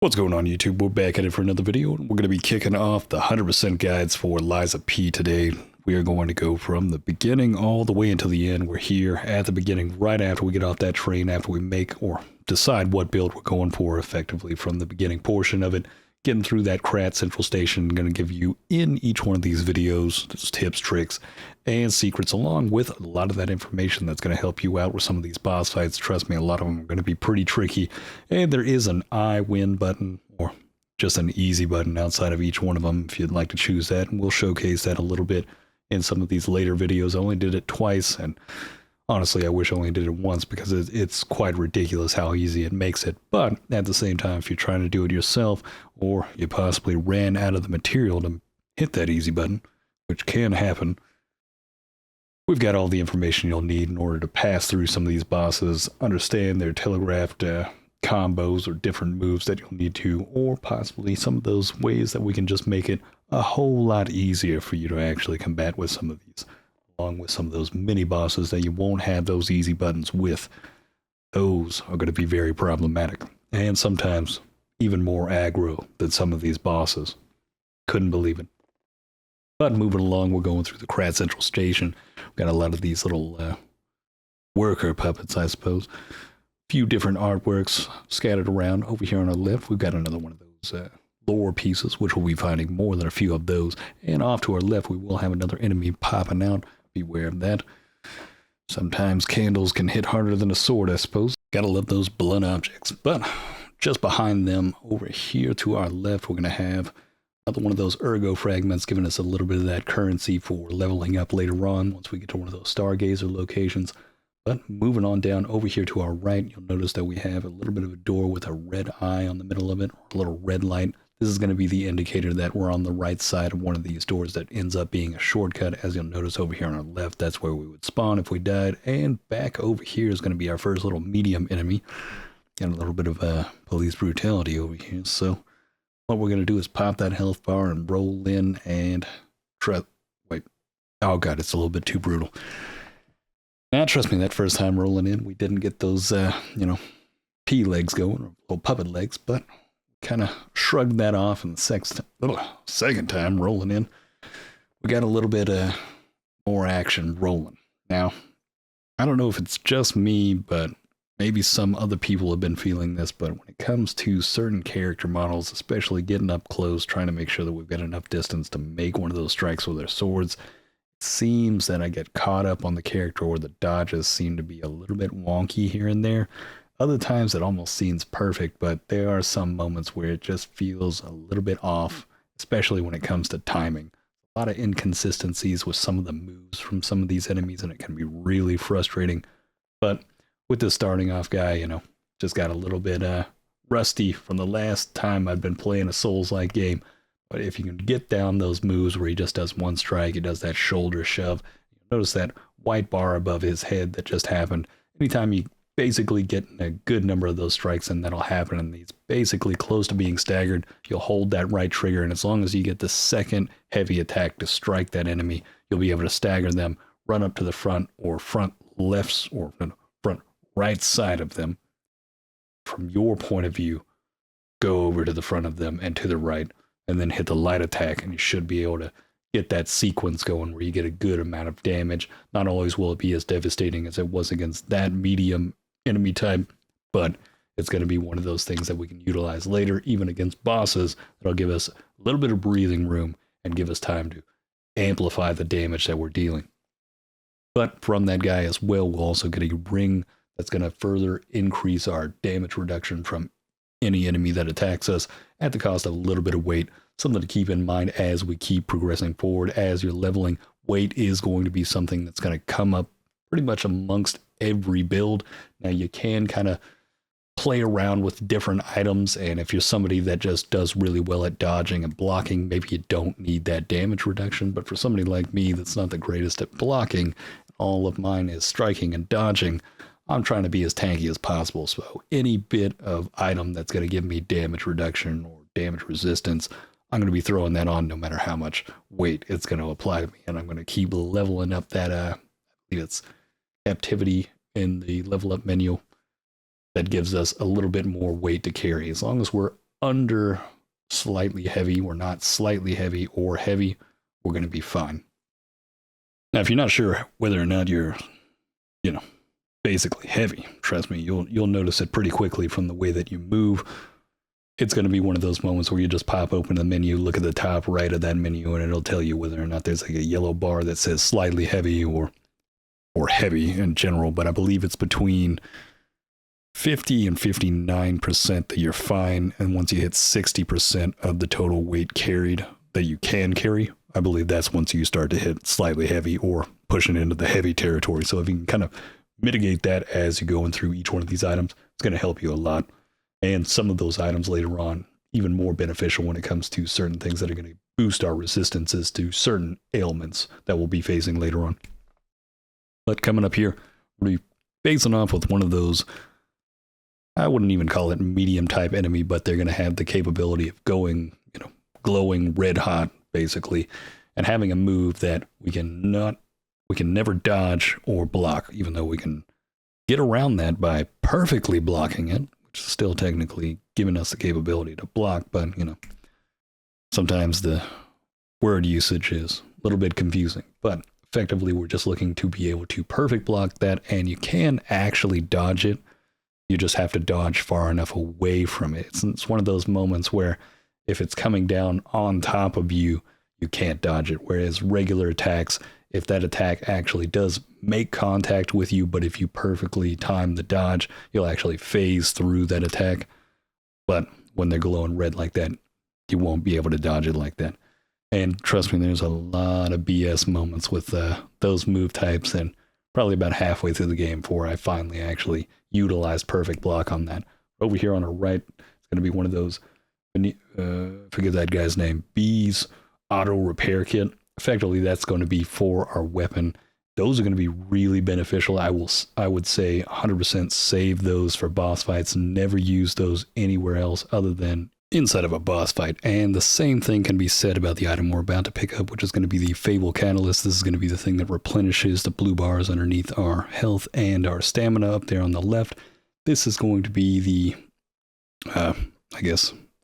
What's going on, YouTube? We're back at it for another video, and we're going to be kicking off the 100% guides for Liza P today. We are going to go from the beginning all the way until the end. We're here at the beginning, right after we get off that train, after we make or decide what build we're going for effectively from the beginning portion of it. Getting through that Krat central station, I'm going to give you in each one of these videos tips, tricks, and secrets, along with a lot of that information that's going to help you out with some of these boss fights. Trust me, a lot of them are going to be pretty tricky, and there is an I win button, or just an easy button outside of each one of them if you'd like to choose that, and we'll showcase that a little bit in some of these later videos. I only did it twice, and honestly, I wish I only did it once because it's quite ridiculous how easy it makes it. But at the same time, if you're trying to do it yourself, or you possibly ran out of the material to hit that easy button, which can happen, we've got all the information you'll need in order to pass through some of these bosses, understand their telegraphed combos or different moves that you'll need to, or possibly some of those ways that we can just make it a whole lot easier for you to actually combat with some of these, along with some of those mini bosses that you won't have those easy buttons with. Those are going to be very problematic, and sometimes even more aggro than some of these bosses. Couldn't believe it. But moving along, we're going through the Krat Central Station. We've got a lot of these little worker puppets, I suppose. Few different artworks scattered around. Over here on our left, we've got another one of those lore pieces, which we'll be finding more than a few of those. And off to our left, we will have another enemy popping out. Beware of that. Sometimes candles can hit harder than a sword, I suppose. Gotta love those blunt objects. But just behind them, over here to our left, we're going to have another one of those Ergo fragments, giving us a little bit of that currency for leveling up later on once we get to one of those Stargazer locations. But moving on down over here to our right, you'll notice that we have a little bit of a door with a red eye on the middle of it, or a little red light. This is going to be the indicator that we're on the right side of one of these doors that ends up being a shortcut. As you'll notice over here on our left, that's where we would spawn if we died. And back over here is going to be our first little medium enemy. Got a little bit of police brutality over here. So what we're going to do is pop that health bar and roll in and wait. Oh god, it's a little bit too brutal. Now, trust me, that first time rolling in, we didn't get those, pea legs going, or little puppet legs, but kind of shrugged that off, and the second time rolling in, we got a little bit more action rolling. Now, I don't know if it's just me, but maybe some other people have been feeling this, but when it comes to certain character models, especially getting up close, trying to make sure that we've got enough distance to make one of those strikes with our swords, it seems that I get caught up on the character, or the dodges seem to be a little bit wonky here and there. Other times it almost seems perfect, but there are some moments where it just feels a little bit off, especially when it comes to timing. A lot of inconsistencies with some of the moves from some of these enemies, and it can be really frustrating. But with this starting off guy, just got a little bit rusty from the last time I'd been playing a Souls-like game. But if you can get down those moves where he just does one strike, he does that shoulder shove. Notice that white bar above his head that just happened. Anytime you basically get a good number of those strikes, and that'll happen, and he's basically close to being staggered, you'll hold that right trigger, and as long as you get the second heavy attack to strike that enemy, you'll be able to stagger them, run up to the front or front lefts or front right side of them. From your point of view, go over to the front of them and to the right, and then hit the light attack, and you should be able to get that sequence going where you get a good amount of damage. Not always will it be as devastating as it was against that medium enemy type, but it's going to be one of those things that we can utilize later, even against bosses. That'll give us a little bit of breathing room and give us time to amplify the damage that we're dealing. But from that guy as well, we'll also get a ring that's going to further increase our damage reduction from any enemy that attacks us at the cost of a little bit of weight. Something to keep in mind as we keep progressing forward. As you're leveling, weight is going to be something that's going to come up pretty much amongst every build. Now, you can kind of play around with different items, and if you're somebody that just does really well at dodging and blocking, maybe you don't need that damage reduction. But for somebody like me that's not the greatest at blocking, all of mine is striking and dodging, I'm trying to be as tanky as possible. So any bit of item that's going to give me damage reduction or damage resistance, I'm going to be throwing that on no matter how much weight it's going to apply to me. And I'm going to keep leveling up that, I believe it's captivity in the level up menu. That gives us a little bit more weight to carry. As long as we're under slightly heavy. We're not slightly heavy or heavy. We're going to be fine. Now, if you're not sure whether or not you're, basically heavy, trust me, you'll notice it pretty quickly from the way that you move. It's going to be one of those moments where you just pop open the menu, look at the top right of that menu, and it'll tell you whether or not there's like a yellow bar that says slightly heavy or heavy in general. But I believe it's between 50 and 59% that you're fine, and once you hit 60% of the total weight carried that you can carry, I believe that's once you start to hit slightly heavy or pushing into the heavy territory. So if you can kind of mitigate that as you're going through each one of these items, it's going to help you a lot. And some of those items later on, even more beneficial when it comes to certain things that are going to boost our resistances to certain ailments that we'll be facing later on. But coming up here, we'll be facing off with one of those, I wouldn't even call it medium type enemy, but they're going to have the capability of going, glowing red hot, basically, and having a move that we can never dodge or block, even though we can get around that by perfectly blocking it, which is still technically giving us the capability to block, but, sometimes the word usage is a little bit confusing, but effectively we're just looking to be able to perfect block that, and you can actually dodge it. You just have to dodge far enough away from it. It's one of those moments where if it's coming down on top of you, you can't dodge it. Whereas regular attacks, if that attack actually does make contact with you, but if you perfectly time the dodge, you'll actually phase through that attack. But when they're glowing red like that, you won't be able to dodge it like that. And trust me, there's a lot of BS moments with those move types, and probably about halfway through the game before I finally actually utilized perfect block on that. Over here on our right, it's going to be one of those, forget that guy's name, B's auto repair kit. Effectively, that's going to be for our weapon. Those are going to be really beneficial. I would say 100% save those for boss fights. Never use those anywhere else other than inside of a boss fight. And the same thing can be said about the item we're about to pick up, which is going to be the Fable Catalyst. This is going to be the thing that replenishes the blue bars underneath our health and our stamina up there on the left. This is going to be the,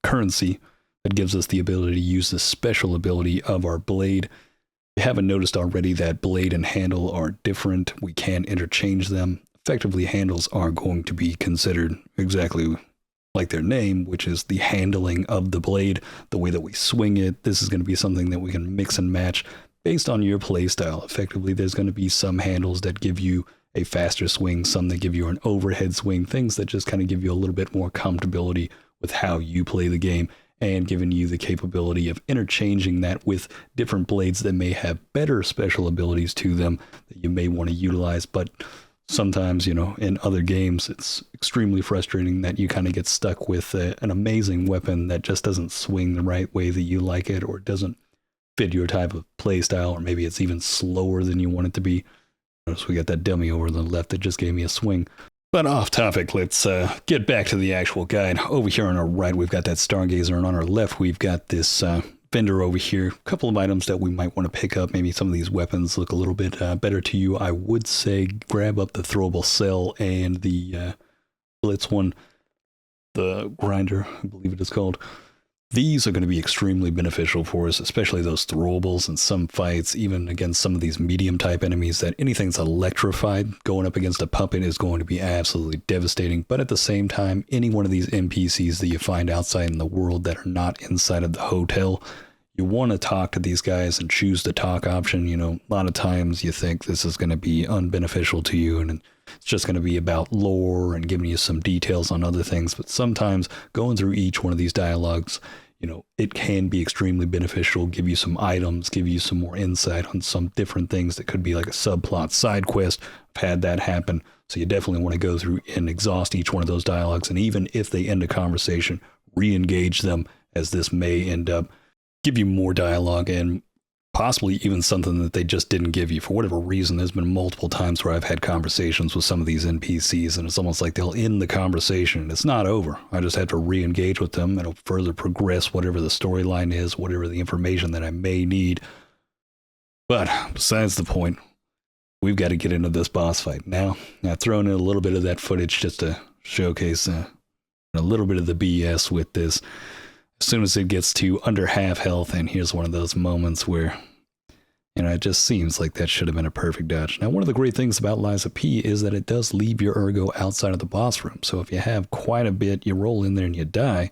currency that gives us the ability to use the special ability of our blade. If you haven't noticed already that blade and handle are different, we can interchange them. Effectively, handles are going to be considered exactly like their name, which is the handling of the blade, the way that we swing it. This is going to be something that we can mix and match based on your playstyle. Effectively, there's going to be some handles that give you a faster swing, some that give you an overhead swing, things that just kind of give you a little bit more comfortability with how you play the game, and giving you the capability of interchanging that with different blades that may have better special abilities to them that you may want to utilize. But sometimes, in other games, it's extremely frustrating that you kind of get stuck with an amazing weapon that just doesn't swing the right way that you like it, or doesn't fit your type of play style, or maybe it's even slower than you want it to be. So we got that dummy over on the left that just gave me a swing. But off topic, let's get back to the actual guide. Over here on our right, we've got that Stargazer, and on our left, we've got this vendor over here. A couple of items that we might want to pick up. Maybe some of these weapons look a little bit better to you. I would say grab up the throwable cell and the blitz one, the grinder, I believe it is called. These are going to be extremely beneficial for us, especially those throwables in some fights, even against some of these medium type enemies. That anything that's electrified, going up against a puppet is going to be absolutely devastating. But at the same time, any one of these NPCs that you find outside in the world that are not inside of the hotel, you want to talk to these guys and choose the talk option. A lot of times you think this is going to be unbeneficial to you, and it's just going to be about lore and giving you some details on other things. But sometimes going through each one of these dialogues, it can be extremely beneficial, give you some items, give you some more insight on some different things that could be like a subplot side quest. I've had that happen. So you definitely want to go through and exhaust each one of those dialogues. And even if they end a conversation, re-engage them, as this may end up give you more dialogue and possibly even something that they just didn't give you. For whatever reason, there's been multiple times where I've had conversations with some of these NPCs, and it's almost like they'll end the conversation and it's not over. I just have to re-engage with them. It'll further progress whatever the storyline is, whatever the information that I may need. But besides the point, we've got to get into this boss fight. Now, I've thrown in a little bit of that footage just to showcase A little bit of the BS with this. As soon as it gets to under half health, and here's one of those moments where, it just seems like that should have been a perfect dodge. Now, one of the great things about Liza P is that it does leave your Ergo outside of the boss room. So if you have quite a bit, you roll in there and you die,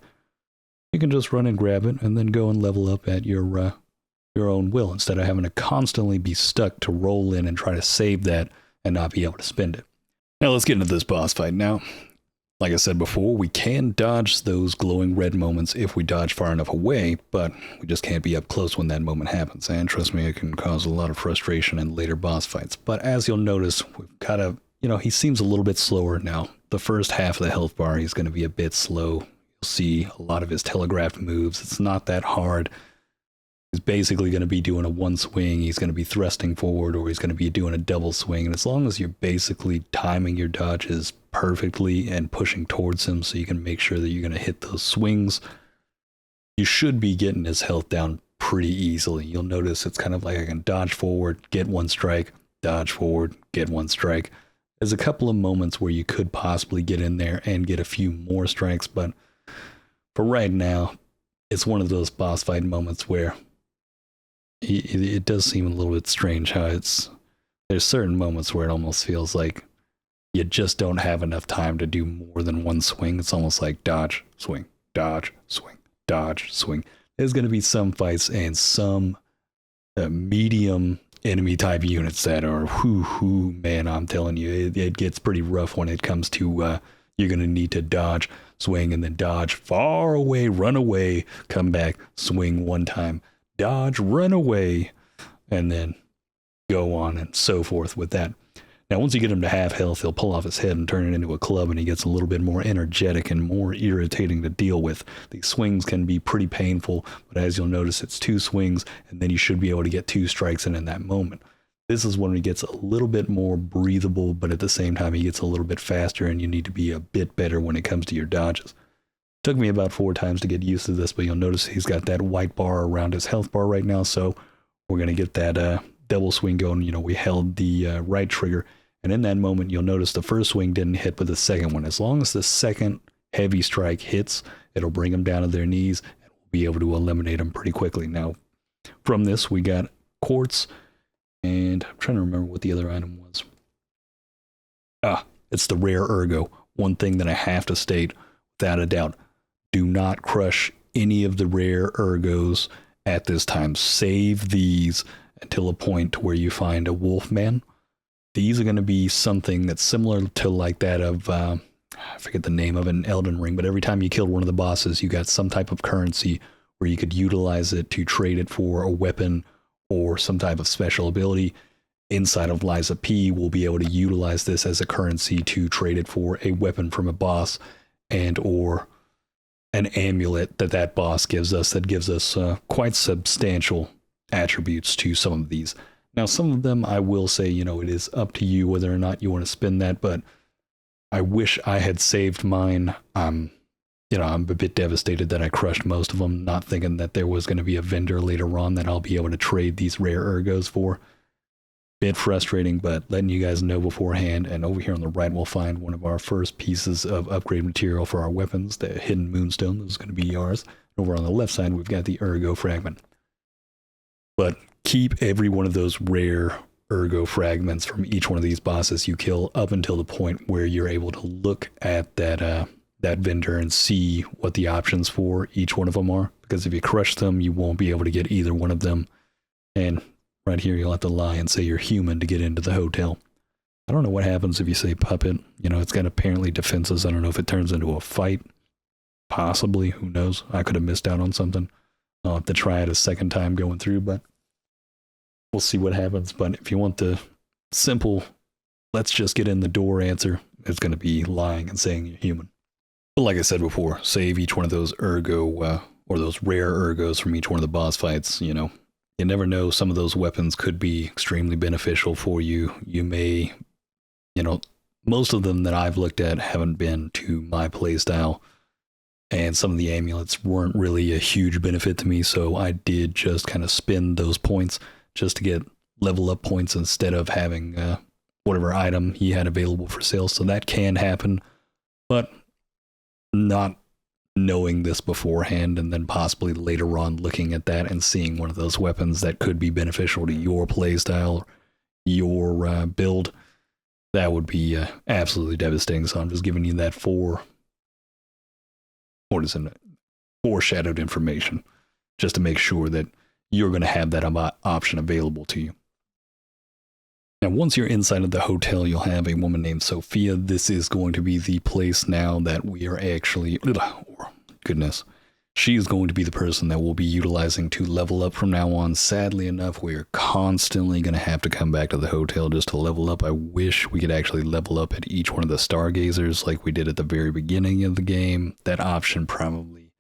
you can just run and grab it and then go and level up at your own will, instead of having to constantly be stuck to roll in and try to save that and not be able to spend it. Now let's get into this boss fight. Now, like I said before, we can dodge those glowing red moments if we dodge far enough away, but we just can't be up close when that moment happens. And trust me, it can cause a lot of frustration in later boss fights. But as you'll notice, we've got to, he seems a little bit slower now. The first half of the health bar, he's going to be a bit slow. You'll see a lot of his telegraphed moves. It's not that hard. He's basically going to be doing a one swing, he's going to be thrusting forward, or he's going to be doing a double swing. And as long as you're basically timing your dodges perfectly and pushing towards him so you can make sure that you're going to hit those swings, you should be getting his health down pretty easily. You'll notice it's kind of like I can dodge forward, get one strike, dodge forward, get one strike. There's a couple of moments where you could possibly get in there and get a few more strikes, but for right now, it's one of those boss fight moments where it does seem a little bit strange how there's certain moments where it almost feels like you just don't have enough time to do more than one swing. It's almost like dodge, swing, dodge, swing, dodge, swing. There's going to be some fights and some medium enemy type units that are, man, I'm telling you, it gets pretty rough when it comes to, you're going to need to dodge, swing, and then dodge far away, run away, come back, swing one time, dodge, run away, and then go on and so forth with that. Now, once you get him to half health, he'll pull off his head and turn it into a club, and he gets a little bit more energetic and more irritating to deal with. These swings can be pretty painful, but as you'll notice, it's two swings, and then you should be able to get two strikes in that moment. This is when he gets a little bit more breathable, but at the same time, he gets a little bit faster, and you need to be a bit better when it comes to your dodges. Took me about 4 times to get used to this, but you'll notice he's got that white bar around his health bar right now, so we're going to get that double swing going. We held the right trigger, and in that moment, you'll notice the first swing didn't hit, but the second one. As long as the second heavy strike hits, it'll bring them down to their knees, and we'll be able to eliminate them pretty quickly. Now, from this, we got quartz, and I'm trying to remember what the other item was. It's the rare Ergo. One thing that I have to state, without a doubt, do not crush any of the rare Ergos at this time. Save these until a point where you find a Wolfman. These are going to be something that's similar to like that of, I forget the name of it in Elden Ring, but every time you killed one of the bosses, you got some type of currency where you could utilize it to trade it for a weapon or some type of special ability. Inside of Liza P, we'll be able to utilize this as a currency to trade it for a weapon from a boss and or an amulet that boss gives us that gives us quite substantial attributes to some of these. Now, some of them I will say, it is up to you whether or not you want to spend that, but I wish I had saved mine. I'm a bit devastated that I crushed most of them, not thinking that there was going to be a vendor later on that I'll be able to trade these rare Ergos for. Bit frustrating, but letting you guys know beforehand. And over here on the right, we'll find one of our first pieces of upgrade material for our weapons, the hidden moonstone. This is going to be yours. Over on the left side, we've got the Ergo fragment. But keep every one of those rare Ergo fragments from each one of these bosses you kill up until the point where you're able to look at that vendor and see what the options for each one of them are. Because if you crush them, you won't be able to get either one of them. And right here, you'll have to lie and say you're human to get into the hotel. I don't know what happens if you say puppet. It's got apparently defenses. I don't know if it turns into a fight. Possibly. Who knows? I could have missed out on something. I'll have to try it a second time going through, but we'll see what happens. But if you want the simple, let's just get in the door answer, it's going to be lying and saying you're human. But like I said before, save each one of those Ergo, or those rare Ergos from each one of the boss fights, You never know, some of those weapons could be extremely beneficial for you. You may, most of them that I've looked at haven't been to my playstyle, and some of the amulets weren't really a huge benefit to me, so I did just kind of spend those points just to get level up points instead of having whatever item he had available for sale. So that can happen, but not knowing this beforehand and then possibly later on looking at that and seeing one of those weapons that could be beneficial to your playstyle, your build, that would be absolutely devastating. So I'm just giving you that foreshadowed information just to make sure that you're going to have that option available to you. Now, once you're inside of the hotel, you'll have a woman named Sophia. This is going to be the place now that we are actually, goodness, she is going to be the person that we'll be utilizing to level up from now on. Sadly enough, we're constantly going to have to come back to the hotel just to level up. I wish we could actually level up at each one of the Stargazers like we did at the very beginning of the game. That option probably,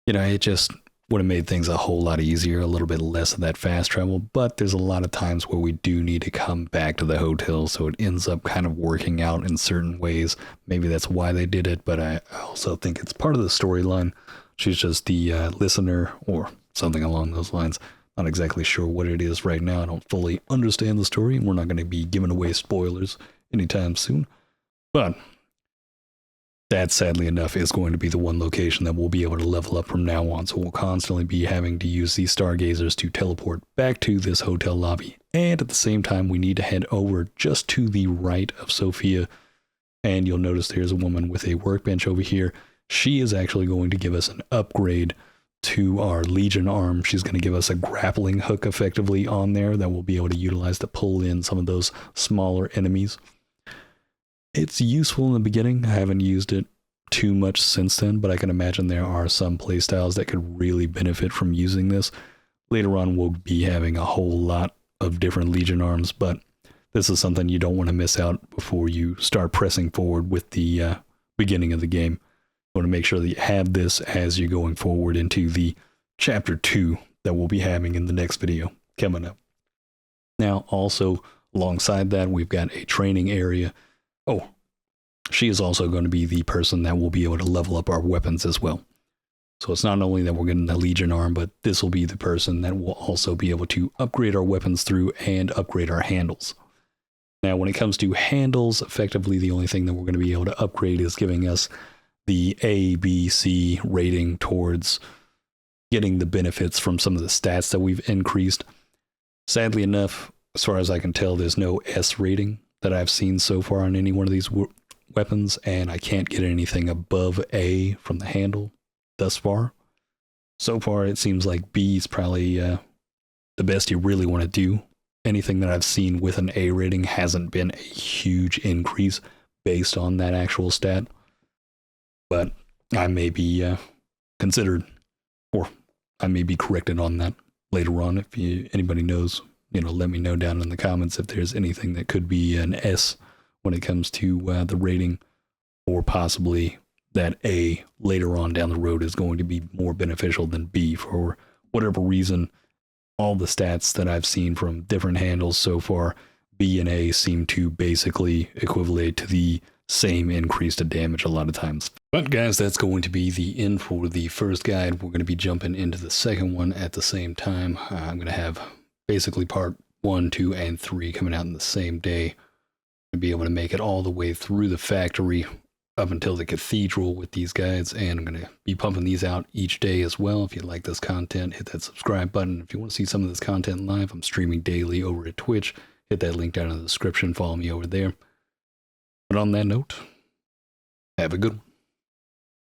it just would have made things a whole lot easier, a little bit less of that fast travel, but there's a lot of times where we do need to come back to the hotel, so it ends up kind of working out in certain ways. Maybe that's why they did it, but I also think it's part of the storyline. She's just the listener or something along those lines. Not exactly sure what it is right now. I don't fully understand the story, and we're not going to be giving away spoilers anytime soon, but that, sadly enough, is going to be the one location that we'll be able to level up from now on. So we'll constantly be having to use these Stargazers to teleport back to this hotel lobby. And at the same time, we need to head over just to the right of Sophia. And you'll notice there's a woman with a workbench over here. She is actually going to give us an upgrade to our Legion arm. She's going to give us a grappling hook effectively on there that we'll be able to utilize to pull in some of those smaller enemies. It's useful in the beginning. I haven't used it too much since then, but I can imagine there are some playstyles that could really benefit from using this. Later on, we'll be having a whole lot of different Legion arms, but this is something you don't want to miss out before you start pressing forward with the beginning of the game. You want to make sure that you have this as you're going forward into the Chapter 2 that we'll be having in the next video coming up. Now, also, alongside that, we've got a training area. Oh, she is also going to be the person that will be able to level up our weapons as well. So it's not only that we're getting the Legion arm, but this will be the person that will also be able to upgrade our weapons through and upgrade our handles. Now, when it comes to handles, effectively the only thing that we're going to be able to upgrade is giving us the A, B, C rating towards getting the benefits from some of the stats that we've increased. Sadly enough, as far as I can tell, there's no S rating that I've seen so far on any one of these weapons, and I can't get anything above A from the handle thus far. So far, it seems like B is probably the best you really want to do. Anything that I've seen with an A rating hasn't been a huge increase based on that actual stat, but I may be considered, or I may be corrected on that later on. If anybody knows, let me know down in the comments if there's anything that could be an S when it comes to the rating, or possibly that A later on down the road is going to be more beneficial than B for whatever reason. All the stats that I've seen from different handles so far, B and A seem to basically equivalent to the same increase to damage a lot of times. But guys, that's going to be the end for the first guide. We're going to be jumping into the second one at the same time. I'm going to have basically part 1, 2, and 3 coming out in the same day. To be able to make it all the way through the factory up until the cathedral with these guides, and I'm going to be pumping these out each day as well. If you like this content, hit that subscribe button. If you want to see some of this content live, I'm streaming daily over at Twitch. Hit that link down in the description. Follow me over there. But on that note, have a good one.